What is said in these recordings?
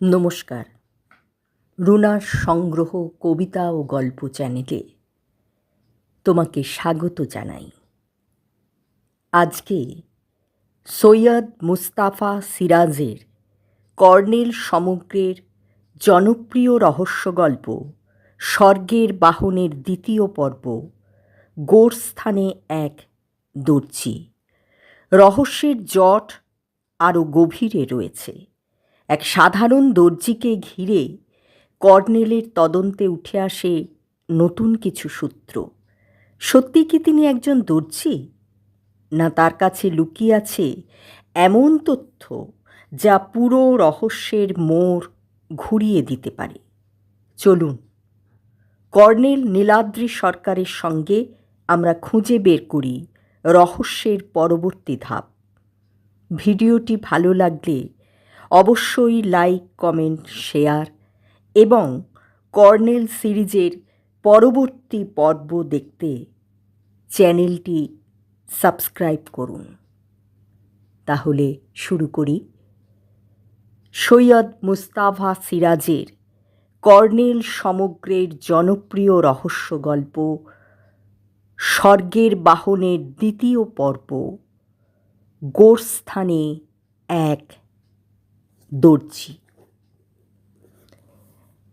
নমস্কার। রুনার সংগ্রহ কবিতা ও গল্প চ্যানেলে তোমাকে স্বাগত জানাই। আজকে সৈয়দ মুস্তাফা সিরাজের কর্নেল সমগ্রের জনপ্রিয় রহস্যগল্প স্বর্গের বাহনের দ্বিতীয় পর্ব গোরস্থানে এক দর্জি। রহস্যের জট আরও গভীরে রয়েছে। এক সাধারণ দর্জিকে ঘিরে কর্নেলের তদন্তে উঠে আসে নতুন কিছু সূত্র। সত্যি কি তিনি একজন দর্জি, না তার কাছে লুকিয়ে আছে এমন তথ্য যা পুরো রহস্যের মোড় ঘুরিয়ে দিতে পারে? চলুন কর্নেল নীলাদ্রি সরকারের সঙ্গে আমরা খুঁজে বের করি রহস্যের পরবর্তী ধাপ। ভিডিওটি ভালো লাগলে অবশ্যই লাইক, কমেন্ট, শেয়ার এবং কর্নেল সিরিজের পরবর্তী পর্ব দেখতে চ্যানেলটি সাবস্ক্রাইব করুন। তাহলে শুরু করি। সৈয়দ মুস্তাফা সিরাজের কর্নেল সমগ্রের জনপ্রিয় রহস্য গল্প স্বর্গের বাহনের দ্বিতীয় পর্ব গোরস্থানে এক দর্জি।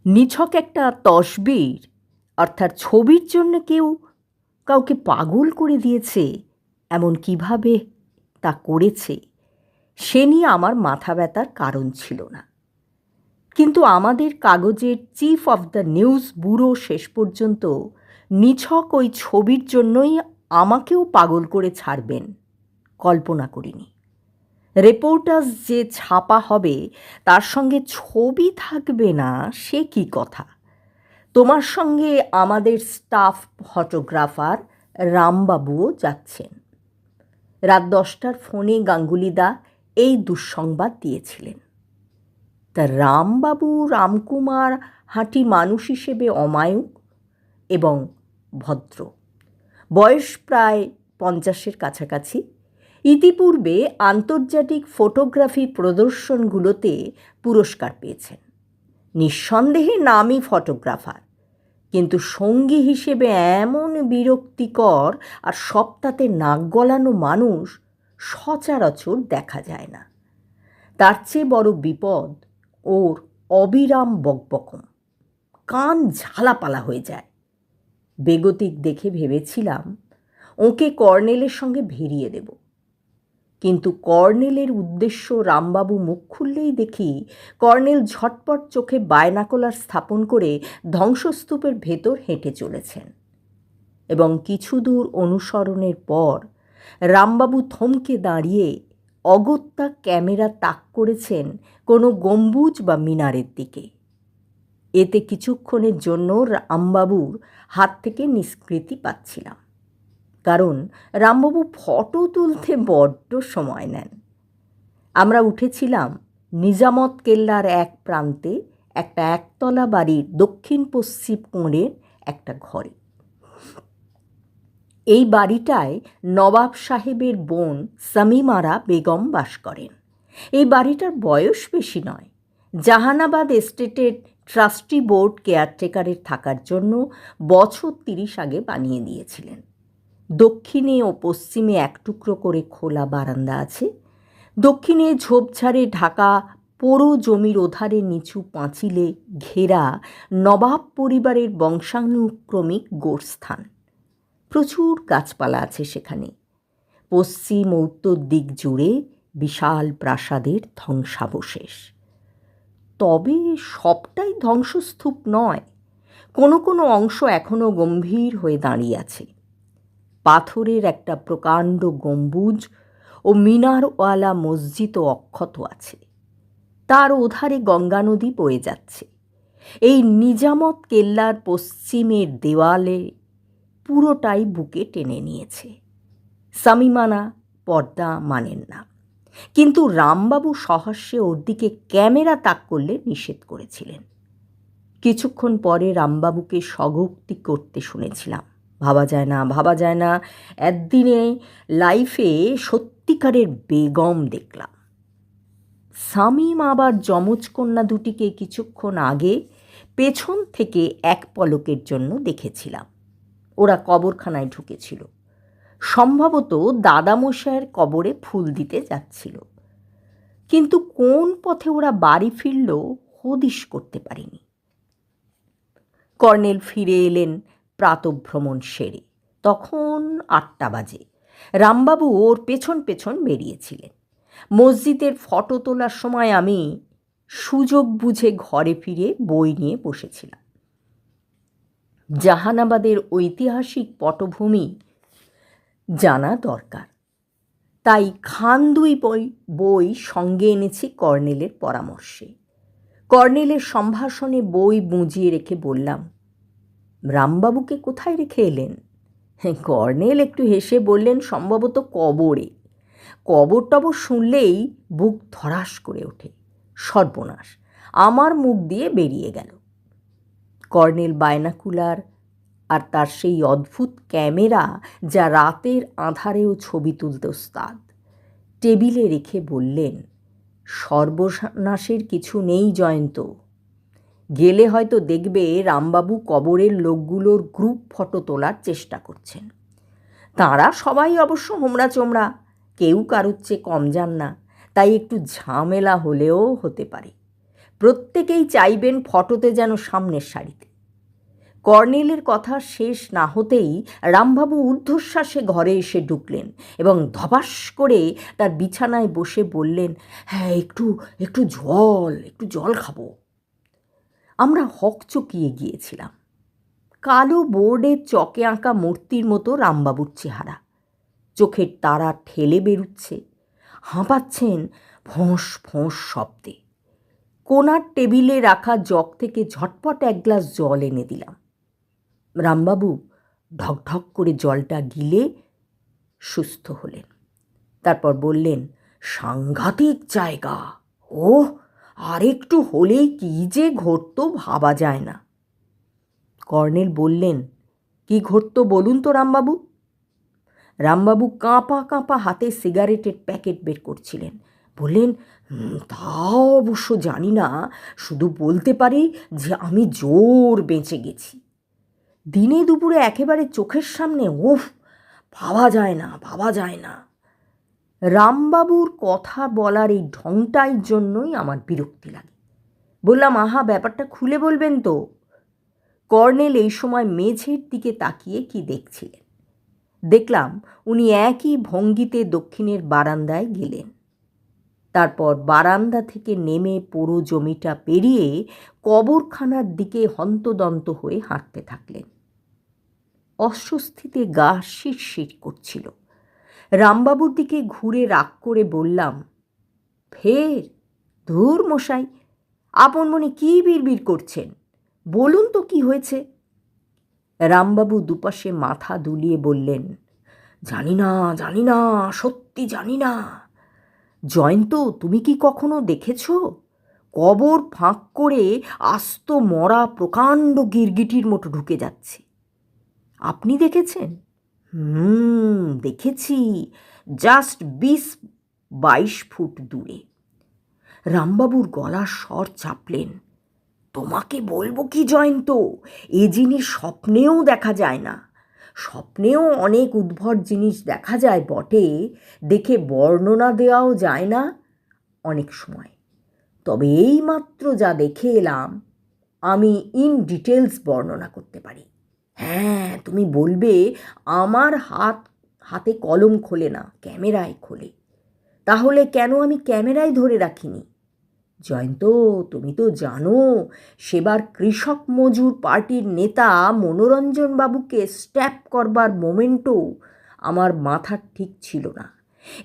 নিছক একটা তসবির অর্থাৎ ছবির জন্য কেউ কাউকে পাগল করে দিয়েছে, এমন কিভাবে তা করেছে সে নিয়ে আমার মাথা ব্যথার কারণ ছিল না। কিন্তু আমাদের কাগজের chief of the news bureau শেষ পর্যন্ত নিছক ওই ছবির জন্যই আমাকেও পাগল করে ছাড়বেন কল্পনা করিনি। রিপোর্টার্স যে ছাপা হবে তার সঙ্গে ছবি থাকবে না সে কি কথা? তোমার সঙ্গে আমাদের স্টাফ ফটোগ্রাফার রামবাবুও যাচ্ছেন। রাত 10টার ফোনে গাঙ্গুলিদা এই দুঃসংবাদ দিয়েছিলেন। তা রামবাবু রামকুমার হাঁটি মানুষ হিসেবে অমায়িক এবং ভদ্র। বয়স প্রায় 50-এর কাছাকাছি। ইতিপূর্বে আন্তর্জাতিক ফটোগ্রাফি প্রদর্শনগুলোতে পুরস্কার পেয়েছেন। নিঃসন্দেহে নামী ফটোগ্রাফার, কিন্তু সঙ্গী হিসেবে এমন বিরক্তিকর আর সপ্তাহে নাক গলানো মানুষ সচরাচর দেখা যায় না। তার চেয়ে বড় বিপদ ওর অবিরাম বকবকম, কান ঝালাপালা হয়ে যায়। বেগতিক দেখে ভেবেছিলাম ওকে কর্নেলের সঙ্গে ভিড়িয়ে দেব, কিন্তু কর্নেলের উদ্দেশ্য রামবাবু মুখ খুললেই দেখি কর্নেল ঝটপট চোখে বায়নাকোলার স্থাপন করে ধ্বংসস্তূপের ভেতর হেঁটে চলেছেন। এবং কিছু দূর অনুসরণের পর রামবাবু থমকে দাঁড়িয়ে অগত্যা ক্যামেরা তাক করেছেন কোনো গম্বুজ বা মিনারের দিকে। এতে কিছুক্ষণের জন্য রামবাবুর হাত থেকে নিষ্কৃতি পাচ্ছিলাম, কারণ রামবাবু ফটো তুলতে বড্ড সময় নেন। আমরা উঠেছিলাম নিজামত কেল্লার এক প্রান্তে একটা একতলা বাড়ির দক্ষিণ পশ্চিম কোণের একটা ঘরে। এই বাড়িটায় নবাব সাহেবের বোন সামিমারা বেগম বাস করেন। এই বাড়িটার বয়স বেশি নয়। জাহানাবাদ এস্টেটের ট্রাস্টি বোর্ড কেয়ারটেকারের থাকার জন্য বছর 30 আগে বানিয়ে দিয়েছিলেন। দক্ষিণে ও পশ্চিমে এক টুকরো করে খোলা বারান্দা আছে। দক্ষিণে ঝোপঝাড়ে ঢাকা পোড়ো জমির ওধারে নিচু পাঁচিলে ঘেরা নবাব পরিবারের বংশানুক্রমিক গোরস্থান। প্রচুর গাছপালা আছে সেখানে। পশ্চিম ও উত্তর দিক জুড়ে বিশাল প্রাসাদের ধ্বংসাবশেষ। তবে সবটাই ধ্বংসস্তূপ নয়, কোনো কোনো অংশ এখনও গম্ভীর হয়ে দাঁড়িয়ে আছে। পাথরের একটা প্রকাণ্ড গম্বুজ ও মিনারওয়ালা মসজিদও অক্ষত আছে। তার ওধারে গঙ্গা নদী বয়ে যাচ্ছে। এই নিজামত কেল্লার পশ্চিমের দেওয়ালে পুরোটাই বুকে টেনে নিয়েছে। সামিমানা পর্দা মানেন না, কিন্তু রামবাবু সহাস্যে ওর দিকে ক্যামেরা তাক করলে নিষেধ করেছিলেন। কিছুক্ষণ পরে রামবাবুকে স্বগোক্তি করতে শুনেছিলাম, ভাবা যায় না, একদিনে লাইফে সত্যিকারের বেগম দেখলাম। শামীম আবার যমজ কন্যা দুটিকে কিছুক্ষণ আগে পেছন থেকে এক পলকের জন্য দেখেছিলাম। ওরা কবরখানায় ঢুকেছিল, সম্ভবত দাদামশায়ের কবরে ফুল দিতে যাচ্ছিল, কিন্তু কোন পথে ওরা বাড়ি ফিরল হদিশ করতে পারিনি। কর্নেল ফিরে এলেন প্রাতঃভ্রমণ সেরে। তখন 8টা বাজে। রামবাবু ওর পেছন পেছন বেরিয়েছিলেন। মসজিদের ফটো তোলার সময় আমি সুযোগ বুঝে ঘরে ফিরে বই নিয়ে বসেছিলাম। জাহানাবাদের ঐতিহাসিক পটভূমি জানা দরকার, তাই খান দুই বই সঙ্গে এনেছি কর্নেলের পরামর্শে। কর্নেলের সম্ভাষণে বই বুঝিয়ে রেখে বললাম, রামবাবুকে কোথায় রেখে এলেন? কর্নেল একটু হেসে বললেন, সম্ভবত কবরে। কবর টবর শুনলেই বুক ধড়াস করে ওঠে। সর্বনাশ, আমার মুখ দিয়ে বেরিয়ে গেল। কর্নেল বাইনাকুলার আর তার সেই অদ্ভুত ক্যামেরা যা রাতের আঁধারেও ছবি তুলতে ওস্তাদ, টেবিলে রেখে বললেন, সর্বনাশের কিছু নেই জয়ন্ত। গেলে হয়তো দেখবে রামবাবু কবরের লোকগুলোর গ্রুপ ফটো তোলার চেষ্টা করছেন। তাঁরা সবাই অবশ্য হোমরা চোমরা, কেউ কারুর চেয়ে কম যান না, তাই একটু ঝামেলা হলেও হতে পারে। প্রত্যেকেই চাইবেন ফটোতে যেন সামনের সারিতে। কর্নেলের কথা শেষ না হতেই রামবাবু ঊর্ধ্বশ্বাসে ঘরে এসে ঢুকলেন এবং ধপাস করে তার বিছানায় বসে বললেন, হ্যাঁ, একটু জল খাবো। আমরা হকচকিয়ে গিয়েছিলাম। কালো বোর্ডে চকে আঁকা মূর্তির মতো রামবাবুর চেহারা, চোখের তারা ঠেলে বেরুচ্ছে, হাঁপাচ্ছেন ফোঁস ফোঁস শব্দে। কোনার টেবিলে রাখা জগ থেকে ঝটপট এক গ্লাস জল এনে দিলাম। রামবাবু ঢকঢক করে জলটা গিলে সুস্থ হলেন। তারপর বললেন, সাংঘাতিক জায়গা, ওহ, আর একটু হলেই কি যে ঘটতো ভাবা যায় না। কর্নেল বললেন, কি ঘটতো বলুন তো রামবাবু? রামবাবু কাঁপা কাঁপা হাতে সিগারেটের প্যাকেট বের করছিলেন। বললেন, তা অবশ্য জানি না, শুধু বলতে পারি যে আমি জোর বেঁচে গেছি। দিনে দুপুরে একেবারে চোখের সামনে, উফ, ভাবা যায় না। রামবাবুর কথা বলার এই ঢংটার জন্যই আমার বিরক্তি লাগে। বললাম, আহা, ব্যাপারটা খুলে বলবেন তো। কর্নেল এই সময় মেঝের দিকে তাকিয়ে কি দেখছিলেন। দেখলাম উনি একই ভঙ্গিতে দক্ষিণের বারান্দায় গেলেন। তারপর বারান্দা থেকে নেমে পুরো জমিটা পেরিয়ে কবরখানার দিকে হন্তদন্ত হয়ে হাঁটতে থাকলেন। অস্বস্তিতে গা শিরশির করছিল। রামবাবুর দিকে ঘুরে রাগ করে বললাম, ফের? ধুর মশাই, আপন মনে কী বিড়বিড় করছেন, বলুন তো কি হয়েছে? রামবাবু দুপাশে মাথা দুলিয়ে বললেন, জানি না, সত্যি জানি না। জয়ন্ত, তুমি কি কখনো দেখেছ কবর ফাঁক করে আস্ত মরা প্রকাণ্ড গিরগিটির মতো ঢুকে যাচ্ছে? আপনি দেখেছেন? দেখেছি, জাস্ট 20-22 ফুট দূরে। রামবাবুর গলার স্বর চাপলেন, তোমাকে বলবো কি জয়ন্ত, এ জিনিস স্বপ্নেও দেখা যায় না। স্বপ্নেও অনেক উদ্ভট জিনিস দেখা যায় বটে, দেখে বর্ণনা দেওয়াও যায় না অনেক সময়। তবে এই মাত্র যা দেখে এলাম আমি ইন ডিটেলস বর্ণনা করতে পারি। হ্যাঁ, তুমি বলবে আমার হাতে কলম খোলে না, ক্যামেরায় খোলে। তাহলে কেন আমি ক্যামেরায় ধরে রাখিনি? জয়ন্ত, তুমি তো জানো সেবার কৃষক মজুর পার্টির নেতা মনোরঞ্জন বাবুকে স্ট্যাপ করবার মোমেন্টও আমার মাথা ঠিক ছিল না,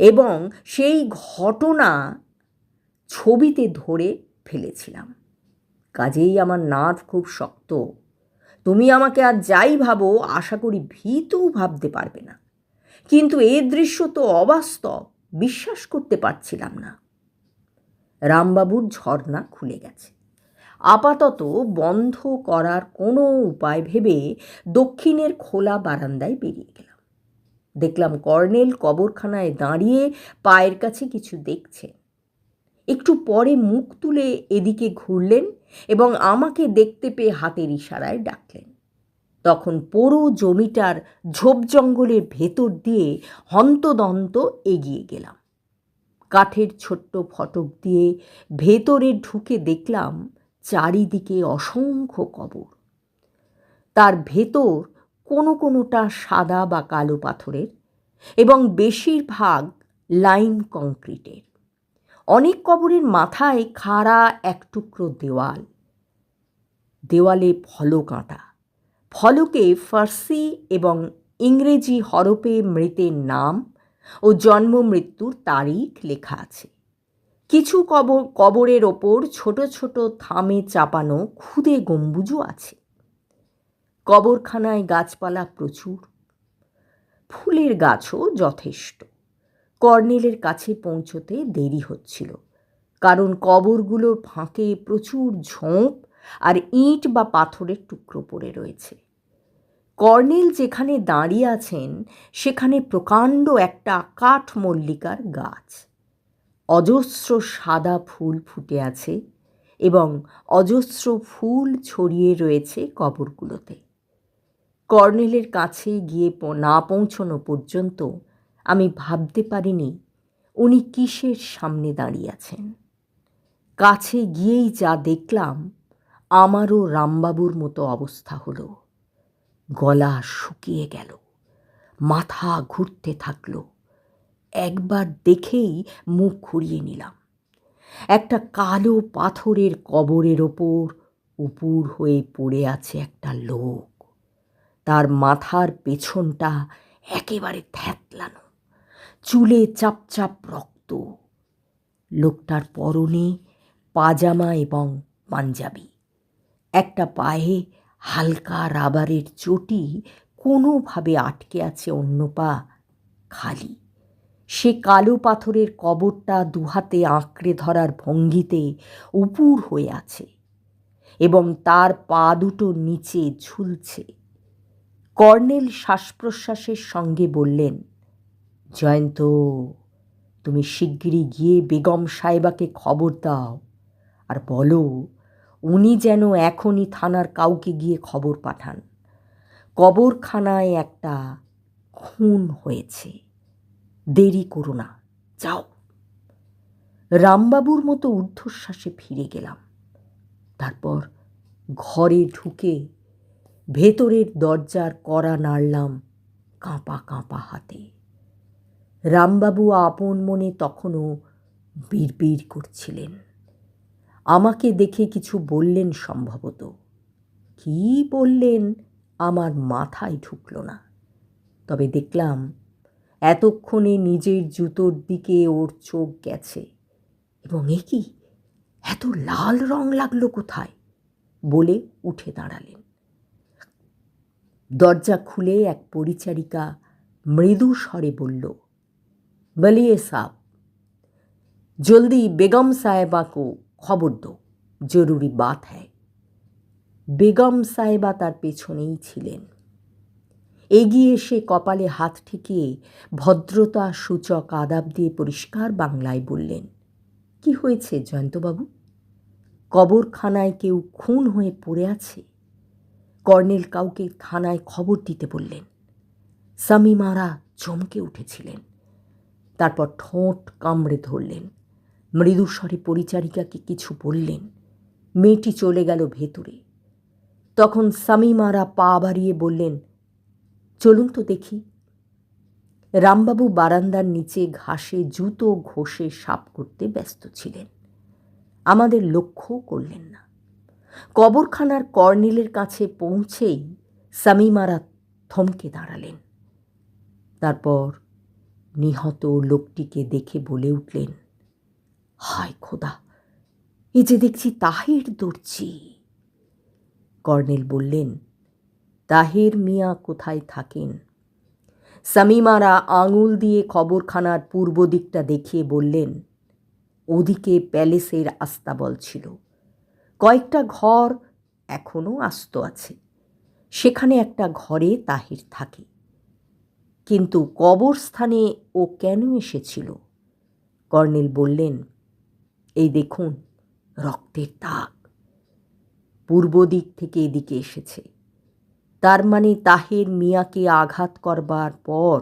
এবং সেই ঘটনা ছবিতে ধরে ফেলেছিলাম। কাজেই আমার নার্ভ খুব শক্ত। তুমি আমাকে আর যাই ভাবো, আশা করি ভীতও ভাবতে পারবে না, কিন্তু এই দৃশ্য তো অবাস্তব, বিশ্বাস করতে পারছিলাম না। রামবাবুর ঝর্ণা খুলে গেছে। আপাতত বন্ধ করার কোনো উপায় ভেবে দক্ষিণের খোলা বারান্দায় বেরিয়ে গেলাম। দেখলাম কর্নেল কবরখানায় দাঁড়িয়ে পায়ের কাছে কিছু দেখছেন। একটু পরে মুখ তুলে এদিকে ঘুরলেন এবং আমাকে দেখতে পেয়ে হাতের ইশারায় ডাকলেন। তখন পুরো জমিটার ঝোপ জঙ্গলের ভেতর দিয়ে হন্তদন্ত এগিয়ে গেলাম। কাঠের ছোট্ট ফটক দিয়ে ভেতরে ঢুকে দেখলাম চারিদিকে অসংখ্য কবর। তার ভেতর কোনোটা সাদা বা কালো পাথরের এবং বেশিরভাগ লাইম কংক্রিটের। অনেক কবরের মাথায় খাড়া এক টুকরো দেওয়াল, দেওয়ালে ফলক আঁটা। ফলকে ফার্সি এবং ইংরেজি হরফে মৃতের নাম ও জন্ম মৃত্যুর তারিখ লেখা আছে। কিছু কবরের ওপর ছোট ছোট থামে চাপানো খুদে গম্বুজও আছে। কবরখানায় গাছপালা প্রচুর, ফুলের গাছও যথেষ্ট। কর্নেলের কাছে পৌঁছতে দেরি হচ্ছিল, কারণ কবরগুলোর ফাঁকে প্রচুর ঝোপ আর ইট বা পাথরের টুকরো পড়ে রয়েছে। কর্নেল যেখানে দাঁড়িয়ে আছেন সেখানে প্রকাণ্ড একটা কাঠমল্লিকার গাছ। অজস্র সাদা ফুল ফুটে আছে এবং অজস্র ফুল ছড়িয়ে রয়েছে কবরগুলোতে। কর্নেলের কাছে গিয়ে না পৌঁছানো পর্যন্ত আমি ভাবতে পারিনি উনি কিসের সামনে দাঁড়িয়ে আছেন। কাছে গিয়েই যা দেখলাম, আমারও রামবাবুর মতো অবস্থা হলো। গলা শুকিয়ে গেল, মাথা ঘুরতে থাকলো। একবার দেখেই মুখ ঘুরিয়ে নিলাম। একটা কালো পাথরের কবরের ওপর উপুর হয়ে পড়ে আছে একটা লোক। তার মাথার পেছনটা একেবারে থ্যাতলানো, চুলে চাপচাপ রক্ত। লোকটার পরনে পাজামা এবং পাঞ্জাবি, একটা পায়ে হালকা রাবারের চটি কোনোভাবে আটকে আছে, অন্য পা খালি। সে কালো পাথরের কবরটা দুহাতে আঁকড়ে ধরার ভঙ্গিতে উপুর হয়ে আছে এবং তার পা দুটো নিচে ঝুলছে। কর্নেল শ্বাস প্রশ্বাসের সঙ্গে বললেন, জয়ন্ত, তুমি শিগগিরই গিয়ে বেগম সাহেবাকে খবর দাও আর বলো উনি যেন এখনই থানার কাউকে গিয়ে খবর পাঠান। কবরখানায় একটা খুন হয়েছে, দেরি করো না, যাও। রামবাবুর মতো ঊর্ধ্বশ্বাসে ফিরে গেলাম। তারপর ঘরে ঢুকে ভেতরের দরজার কড়া নাড়লাম কাঁপা কাঁপা হাতে। রামবাবু আপন মনে তখনও বিড়বিড় করছিলেন। আমাকে দেখে কিছু বললেন সম্ভবত। কি বললেন আমার মাথায় ঢুকল না। তবে দেখলাম এতক্ষণে নিজের জুতোর দিকে ওর চোখ গেছে এবং এ কি, এত লাল রং লাগলো কোথায় বলে উঠে দাঁড়ালেন। দরজা খুলে এক পরিচারিকা মৃদু স্বরে বলল, বলিয়ে সাব, জলদি বেগম সাহেবা কো খবর দো, জরুরি বাত হ্যায়। বেগম সাহেবা তার পেছনেই ছিলেন। এগিয়ে এসে কপালে হাত ঠেকিয়ে ভদ্রতা সূচক আদাব দিয়ে পরিষ্কার বাংলায় বললেন, কি হয়েছে জয়ন্তবাবু? কবরখানায় কেউ খুন হয়ে পড়ে আছে। কর্নেল কাউকে থানায় খবর দিতে বললেন। শামীমারা চমকে উঠেছিলেন, তারপর ঠোঁট কামড়ে ধরলেন। মৃদুস্বরে পরিচারিকাকে কিছু বললেন। মেয়েটি চলে গেল ভেতরে। তখন শামীমারা পা বাড়িয়ে বললেন, চলুন তো দেখি। রামবাবু বারান্দার নিচে ঘাসে জুতো ঘষে সাফ করতে ব্যস্ত ছিলেন, আমাদের লক্ষ্য করলেন না। কবরখানার কর্নেলের কাছে পৌঁছেই শামীমারা থমকে দাঁড়ালেন। তারপর নিহত লোকটিকে দেখে বলে উঠলেন, হায় খোদা, এ যে দেখছি তাহের দর্জি। কর্নেল বললেন, তাহের মিয়া কোথায় থাকেন? শামীমারা আঙুল দিয়ে কবরখানার পূর্ব দিকটা দেখিয়ে বললেন, ওদিকে প্যালেসের আস্তাবল ছিল। কয়েকটা ঘর এখনো আস্ত আছে, সেখানে একটা ঘরে তাহির থাকে। কিন্তু কবরস্থানে ও কেন এসেছিল? কর্নেল বললেন, এই দেখুন রক্তের দাগ, পূর্ব দিক থেকে এদিকে এসেছে। তার মানে তাহের মিয়াকে আঘাত করবার পর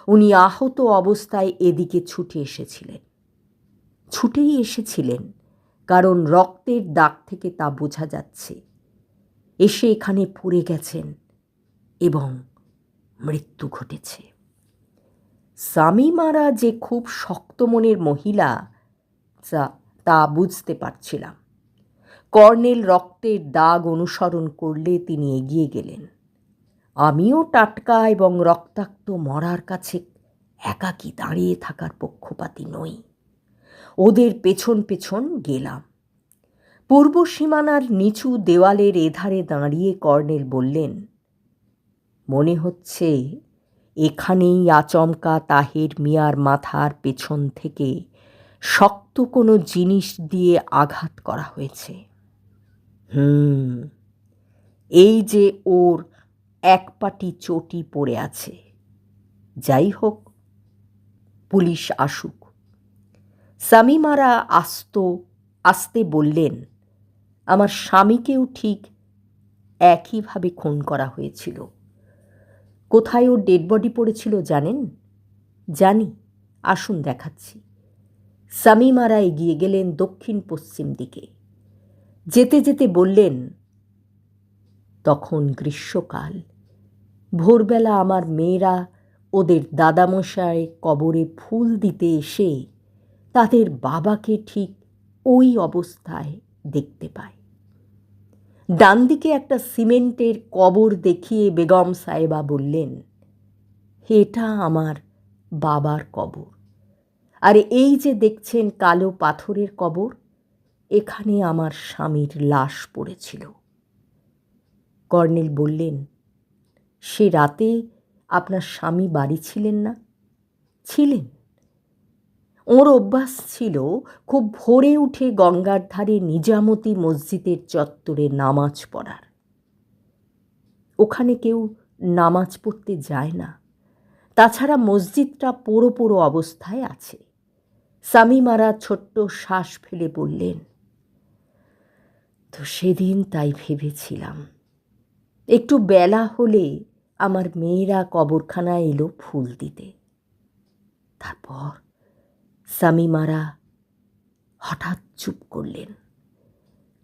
উনি আহত অবস্থায় এদিকে ছুটেই এসেছিলেন, কারণ রক্তের দাগ থেকে তা বোঝা যাচ্ছে। এসে এখানে পড়ে গেছেন এবং মৃত্যু ঘটেছে। শামীমারা যে খুব শক্ত মনের মহিলা তা বুঝতে পারছিলাম। কর্নেল রক্তের দাগ অনুসরণ করলে তিনি এগিয়ে গেলেন। আমিও টাটকা এবং রক্তাক্ত মরার কাছে একাকী দাঁড়িয়ে থাকার পক্ষপাতী নই। ওদের পেছন পেছন গেলাম। পূর্ব সীমানার নিচু দেওয়ালের এধারে দাঁড়িয়ে কর্নেল বললেন, মনে হচ্ছে এখানেই আচমকা তাহের মিয়ার মাথার পেছন থেকে শক্ত কোনো জিনিস দিয়ে আঘাত করা হয়েছে। এই যে ওর এক পাটি চটি পড়ে আছে। যাই হোক, পুলিশ আসুক। শামীমারা আস্তে বললেন, আমার স্বামীকেও ঠিক একইভাবে খুন করা হয়েছিল। কোথায় ওর ডেড বডি পড়েছিল জানেন? জানি, আসুন দেখাচ্ছি। শামীমারা এগিয়ে গেলেন দক্ষিণ পশ্চিম দিকে। যেতে যেতে বললেন, তখন গ্রীষ্মকাল। ভোরবেলা আমার মেয়েরা ওদের দাদামশায় কবরে ফুল দিতে এসে তাদের বাবাকে ঠিক ওই অবস্থায় দেখতে পায়। ডান দিকে একটা সিমেন্টের কবর দেখিয়ে বেগম সাহেবা বললেন, এটা আমার বাবার কবর। আর এই যে দেখছেন কালো পাথরের কবর, এখানে আমার স্বামীর লাশ পড়েছিল। কর্নেল বললেন, সে রাতে আপনার স্বামী বাড়ি ছিলেন না? ছিলেন। ওর অভ্যাস ছিল খুব ভোরে উঠে গঙ্গার ধারে নিজামতি মসজিদের চত্বরে নামাজ পড়ার। ওখানে কেউ নামাজ পড়তে যায় না। তাছাড়া মসজিদটা পোড়ো পোড়ো অবস্থায় আছে। শামীমারা ছোট্ট শ্বাস ফেলে বললেন, তো সেদিন তাই ভেবেছিলাম, একটু বেলা হলে আমার মেয়েরা কবরখানায় এলো ফুল দিতে। তারপর শামীমারা হঠাৎ চুপ করলেন।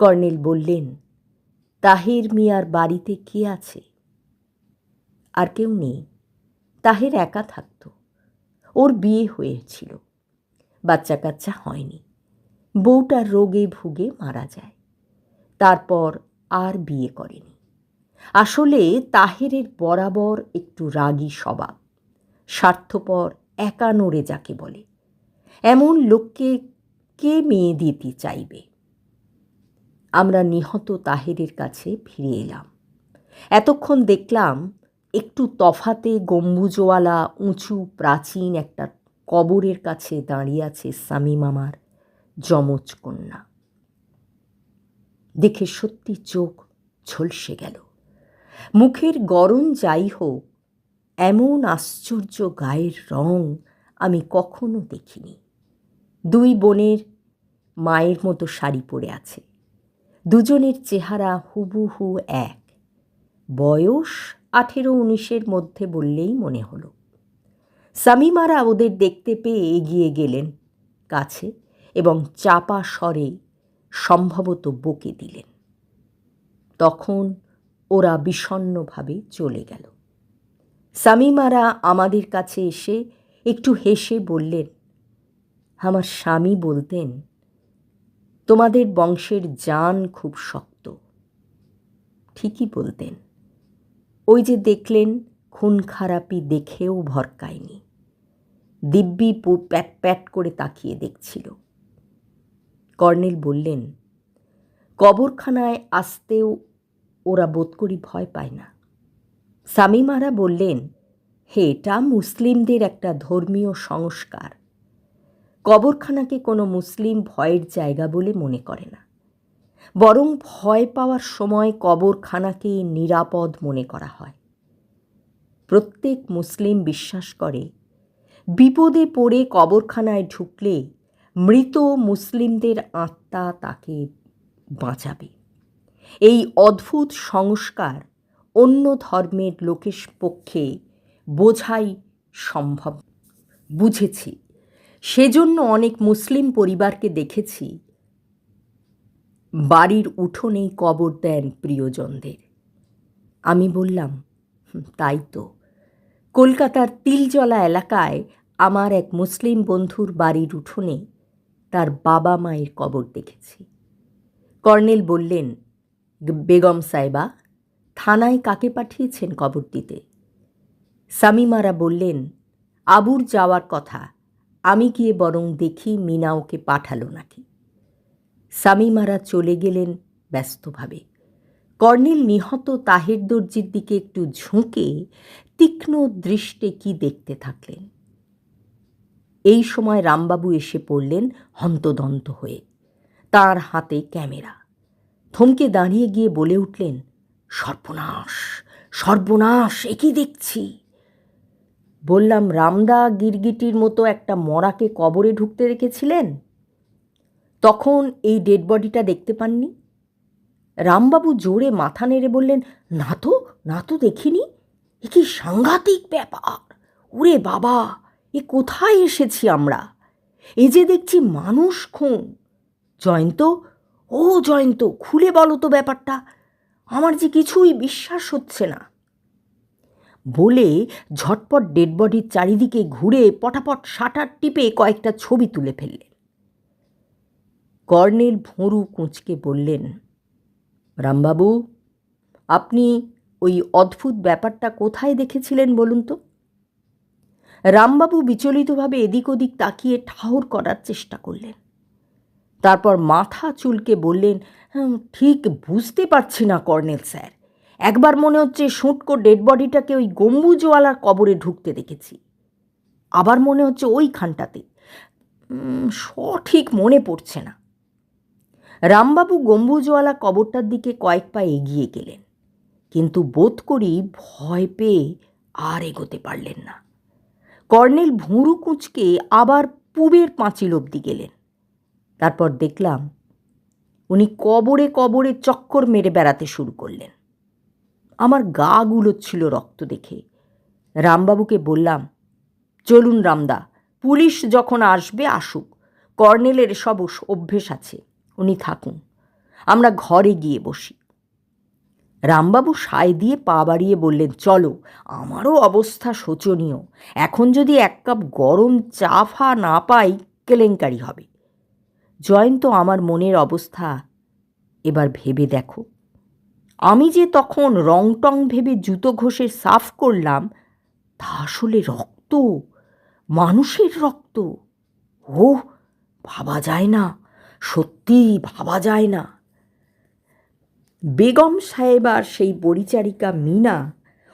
কর্নেল বললেন, তাহের মিয়ার বাড়িতে কে আছে? আর কেউ নেই। তাহের একা থাকত। ওর বিয়ে হয়েছিল, বাচ্চা কাচ্চা হয়নি। বউটা রোগে ভুগে মারা যায়। তারপর আর বিয়ে করেনি। আসলে তাহেরের বরাবর একটু রাগী স্বভাব, স্বার্থপর, একা নড়ে যাকে বলে। এমন লোককে কে মেয়ে দিতে চাইবে? আমরা নিহত তাহেরের কাছে ফিরে এলাম। এতক্ষণ দেখলাম একটু তফাতে গম্বুজওয়ালা উঁচু প্রাচীন একটা কবরের কাছে দাঁড়িয়ে আছে শামীমামার যমজ কন্যা। দেখে সত্যি চোখ ঝলসে গেল। মুখের গড়ন যাই হোক, এমন আশ্চর্য গায়ের রং আমি কখনো দেখিনি। দুই বোনের মায়ের মতো শাড়ি পরে আছে। দুজনের চেহারা হুবহু এক। বয়স 18-19 মধ্যে বললেই মনে হলো। শামীমারা ওদের দেখতে পেয়ে এগিয়ে গেলেন কাছে এবং চাপা স্বরে সম্ভবত বকে দিলেন। তখন ওরা বিষণ্ণভাবে চলে গেল। শামীমারা আমাদের কাছে এসে একটু হেসে বললেন, আমার স্বামী বলতেন, তোমাদের বংশের জান খুব শক্ত। ঠিকই বলতেন। ওই যে দেখলেন, খুন খারাপি দেখেও ভরকায়নি। দিব্যি প্যাট প্যাট করে তাকিয়ে দেখছিল। কর্নেল বললেন, কবরখানায় আসতেও ওরা বোধ করি ভয় পায় না। শামীমারা বললেন, এটা মুসলিমদের একটা ধর্মীয় সংস্কার। কবরখানাকে কোনো মুসলিম ভয়ের জায়গা বলে মনে করে না, বরং ভয় পাওয়ার সময় কবরখানাকে নিরাপদ মনে করা হয়। প্রত্যেক মুসলিম বিশ্বাস করে, বিপদে পড়ে কবরখানায় ঢুকলে মৃত মুসলিমদের আত্মা তাকে বাঁচাবে। এই অদ্ভুত সংস্কার অন্য ধর্মের লোকের পক্ষে বোঝাই সম্ভব। বুঝেছি, সেজন্য অনেক মুসলিম পরিবারকে দেখেছি বাড়ির উঠোনেই কবর দেন প্রিয়জনদের। আমি বললাম, তাই তো। কলকাতার তিলজলা এলাকায় আমার এক মুসলিম বন্ধুর বাড়ির উঠোনে তার বাবা মায়ের কবর দেখেছি। কর্নেল বললেন, বেগম সাহেবা, থানায় কাকে পাঠিয়েছেন কবর দিতে? সামিমারা বললেন, আবুর যাওয়ার কথা, আমি গিয়ে বরং দেখি মিনা ওকে পাঠালো নাকি। সামিমারা চলে গেলেন ব্যস্তভাবে। কর্নেল নিহত তাহের দর্জির দিকে একটু ঝুঁকে তীক্ষ্ণ দৃষ্টে কি দেখতে থাকলেন। এই সময় রামবাবু এসে পড়লেন হন্তদন্ত হয়ে, তার হাতে ক্যামেরা। থমকে দাঁড়িয়ে গিয়ে বলে উঠলেন, সর্বনাশ, সর্বনাশ, এ কি দেখছি? বললাম, রামদা গিরগিটির মতো একটা মরাকে কবরে ঢুকতে রেখেছিলেন, তখন এই ডেড বডিটা দেখতে পাননি? রামবাবু জোরে মাথা নেড়ে বললেন, না তো, না তো, দেখিনি। এ কি সাংঘাতিক ব্যাপার! ওরে বাবা, এ কোথায় এসেছি আমরা? এ যে দেখছি মানুষ খুন। জয়ন্ত, ও জয়ন্ত, খুলে বলো তো ব্যাপারটা, আমার যে কিছুই বিশ্বাস হচ্ছে না। বলে ঝটপট ডেড বডির চারিদিকে ঘুরে পটাপট শাটার টিপে কয়েকটা ছবি তুলে ফেললেন। কর্নেল ভুরু কুঁচকে বললেন, রামবাবু, আপনি ওই অদ্ভুত ব্যাপারটা কোথায় দেখেছিলেন বলুন তো? রামবাবু বিচলিতভাবে এদিক ওদিক তাকিয়ে ঠাহর করার চেষ্টা করলেন। তারপর মাথা চুলকে বললেন, ঠিক বুঝতে পারছি না কর্নেল স্যার। একবার মনে হচ্ছে শুঁটকো ডেড বডিটাকে ওই গম্বুজওয়ালার কবরে ঢুকতে দেখেছি, আবার মনে হচ্ছে ওইখানটাতে, সঠিক মনে পড়ছে না। রামবাবু গম্বুজওয়ালা কবরটার দিকে কয়েক পা এগিয়ে গেলেন, কিন্তু বোধ করি ভয় পেয়ে আর এগোতে পারলেন না। কর্নেল ভুরু কুঁচকে আবার পূবের পাঁচিল অবধি গেলেন। তারপর দেখলাম উনি কবরে কবরে চক্কর মেরে বেড়াতে শুরু করলেন। আমার গা গুলোচ্ছিল রক্ত দেখে। রামবাবুকে বললাম, চলুন রামদা, পুলিশ যখন আসবে আসুক, কর্নেলের সব অভ্যেস আছে, উনি থাকুন, আমরা ঘরে গিয়ে বসি। রামবাবু সায় দিয়ে পা বাড়িয়ে বললেন, চলো, আমারও অবস্থা শোচনীয়, এখন যদি এক কাপ গরম চা ফা না পাই কেলেঙ্কারি হবে। জয়ন্ত, আমার মনের অবস্থা এবার ভেবে দেখো। আমি যে তখন রং টং ভেবে জুতো ঘষে সাফ করলাম, তা আসলে রক্ত, মানুষের রক্ত। ও, ভাবা যায় না, সত্যি ভাবা যায় না। বেগম সাহেবার সেই পরিচারিকা মিনা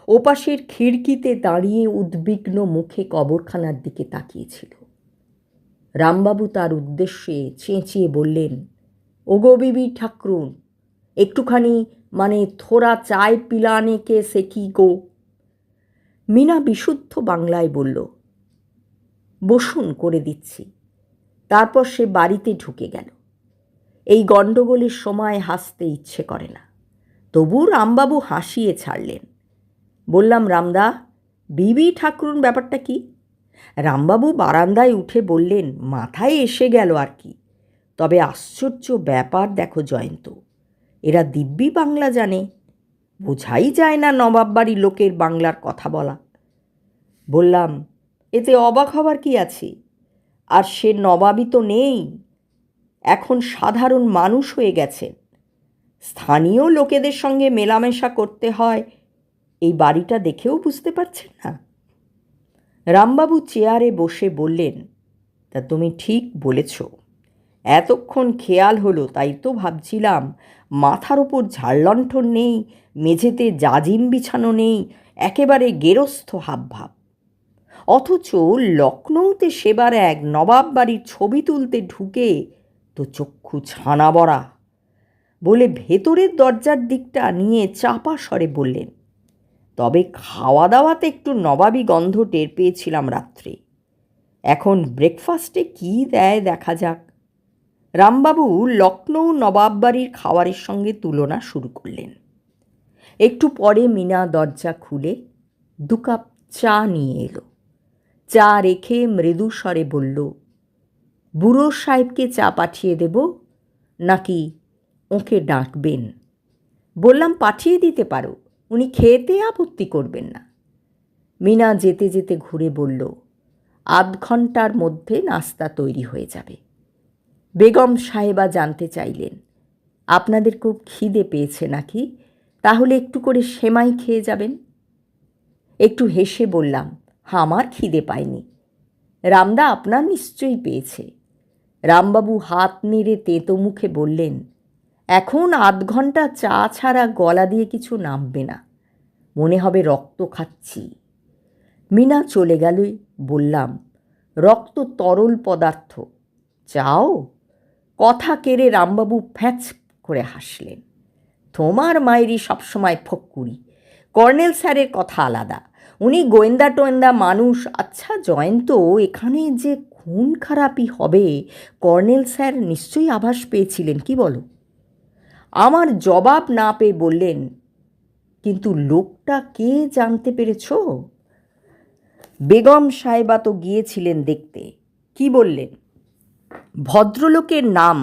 ওপাশের খিড়কিতে দাঁড়িয়ে উদ্বিগ্ন মুখে কবরখানার দিকে তাকিয়েছিল। রামবাবু তার উদ্দেশ্যে চেঁচিয়ে বললেন, ওগো বিবি ঠাকরুন, একটুখানি থোড়া চায় পিলানে কে সে কি গো? মিনা বিশুদ্ধ বাংলায় বলল, বসুন, করে দিচ্ছি। তারপর সে বাড়িতে ঢুকে গেল। এই গণ্ডগোলের সময় হাসতে ইচ্ছে করে না, তবু রামবাবু হাসিয়ে ছাড়লেন। বললাম, রামদা, বিবি ঠাকরুন ব্যাপারটা কি? রামবাবু বারান্দায় উঠে বললেন, মাথায় এসে গেল আর কি, তবে আশ্চর্য ব্যাপার দেখো জয়ন্ত, এরা দিব্যি বাংলা জানে, বোঝাই যায় না নবাব বাড়ির লোকের বাংলার কথা বলা। বললাম, এতে অবাক হবার কি আছে? আর সে নবাবই তো নেই, এখন সাধারণ মানুষ হয়ে গেছেন, স্থানীয় লোকেদের সঙ্গে মেলামেশা করতে হয়, এই বাড়িটা দেখেও বুঝতে পারছেন না? রামবাবু চেয়ারে বসে বললেন, তা তুমি ঠিক বলেছ, এতক্ষণ খেয়াল হলো, তাই তো ভাবছিলাম মাথার ওপর ঝাড়লণ্ঠন নেই, মেঝেতে জাজিম বিছানো নেই, একেবারে গেরস্থ হাবভাব। অথচ লখনৌতে সেবার এক নবাব বাড়ির ছবি তুলতে ঢুকে তো চক্ষু ছানা বড়া। বলে ভেতরের দরজার দিকটা নিয়ে চাপা স্বরে বললেন, তবে খাওয়া দাওয়াতে একটু নবাবী গন্ধ টের পেয়েছিলাম রাত্রে। এখন ব্রেকফাস্টে কী দেয় দেখা যাক। রামবাবু লখনৌ নবাব বাড়ির খাবারের সঙ্গে তুলনা শুরু করলেন। একটু পরে মিনা দরজা খুলে 2 কাপ চা নিয়ে এলো। চা রেখে মৃদু স্বরে বলল, বুড়ো সাহেবকে চা পাঠিয়ে দেব নাকি ওকে ডাকবেন? বললাম, পাঠিয়ে দিতে পারো, উনি খেতে আপত্তি করবেন না। মিনা যেতে যেতে ঘুরে বলল, আধ ঘন্টার মধ্যে নাস্তা তৈরি হয়ে যাবে। বেগম সাহেবা জানতে চাইলেন, আপনাদের খুব খিদে পেয়েছে নাকি? তাহলে একটু করে সেমাই খেয়ে যাবেন। একটু হেসে বললাম, আমার খিদে পায়নি। রামদা, আপনার নিশ্চয়ই পেয়েছে। রামবাবু হাত নেড়ে তেতো মুখে বললেন, এখন আধ ঘন্টা চা ছাড়া গলা দিয়ে কিছু নামবে না, মনে হবে রক্ত খাচ্ছি। মিনা চলে গেলে বললাম, রক্ত তরল পদার্থ, চাও? কথা কেড়ে রামবাবু ফ্যাঁচ করে হাসলেন। তোমার মায়েরই সবসময় ফক্কুরি। কর্নেল স্যারের কথা আলাদা, উনি গোয়েন্দা টোয়েন্দা মানুষ। আচ্ছা জয়ন্ত, এখানে যে খুন খারাপই হবে কর্নেল স্যার নিশ্চয়ই আভাস পেয়েছিলেন, কি বলো? আমার জবাব না পেয়ে বললেন, কিন্তু লোকটা কে জানতে পেরেছ? বেগম সাহেবা তো গিয়েছিলেন দেখতে। কি বললেন? ভদ্রলোকের নাম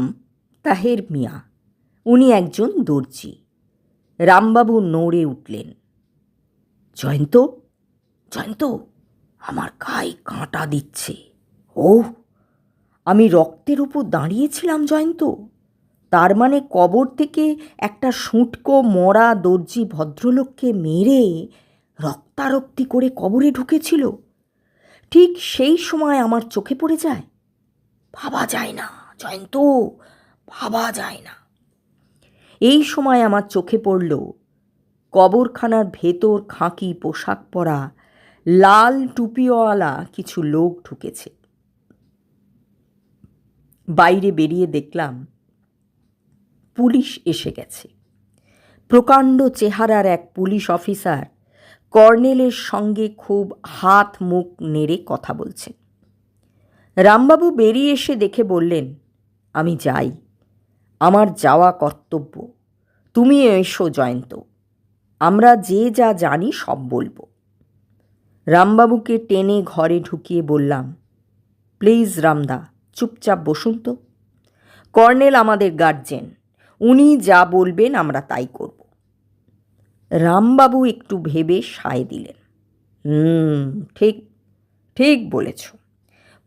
তাহের মিয়া, উনি একজন দর্জি। রামবাবু নড়ে উঠলেন। জয়ন্ত, জয়ন্ত, আমার গায়ে কাঁটা দিচ্ছে। ওহ, আমি রক্তের উপর দাঁড়িয়েছিলাম জয়ন্ত। তার মানে কবর থেকে একটা শুঁটকো মরা দর্জি ভদ্রলোককে মেরে রক্তারক্তি করে কবরে ঢুকেছিল। ঠিক সেই সময় আমার চোখে পড়ে যায়। ভাবা যায় না জয়ন্ত, ভাবা যায় না। এই সময় আমার চোখে পড়ল কবরখানার ভেতর খাঁকি পোশাক পরা লাল টুপিওয়ালা কিছু লোক ঢুকেছে। বাইরে বেরিয়ে দেখলাম পুলিশ এসে গেছে। প্রকাণ্ড চেহারার এক পুলিশ অফিসার কর্নেলের সঙ্গে খুব হাত মুখ নেড়ে কথা বলছেন। রামবাবু বেরিয়ে এসে দেখে বললেন, আমি যাই, আমার যাওয়া কর্তব্য। তুমি এসো জয়ন্ত, আমরা যে যা জানি সব বলবো। রামবাবুকে টেনে ঘরে ঢুকিয়ে বললাম, প্লিজ রামদা, চুপচাপ বসুন তো। কর্নেল আমাদের গার্জেন, উনি যা বলবেন আমরা তাই করব। রামবাবু একটু ভেবে সায় দিলেন, ঠিক ঠিক বলেছ।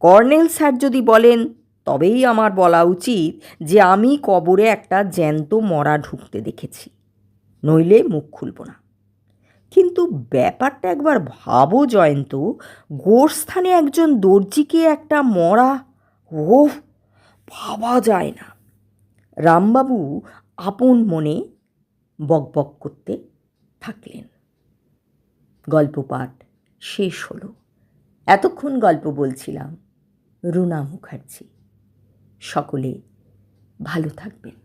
কর্নেল স্যার যদি বলেন তবেই আমার বলা উচিত যে আমি কবরে একটা জ্যান্ত মরা ঢুকতে দেখেছি, নইলে মুখ খুলব না। কিন্তু ব্যাপারটা একবার ভাবো জয়ন্ত, গোরস্থানে একজন দর্জিকে একটা মরা, ওহ, ভাবা যায় না। রামবাবু আপন মনে বকবক করতে থাকলেন। গল্প পাঠ শেষ হলো। এতক্ষণ গল্প বলছিলাম রুনা মুখার্জি। সকলে ভালো থাকবেন।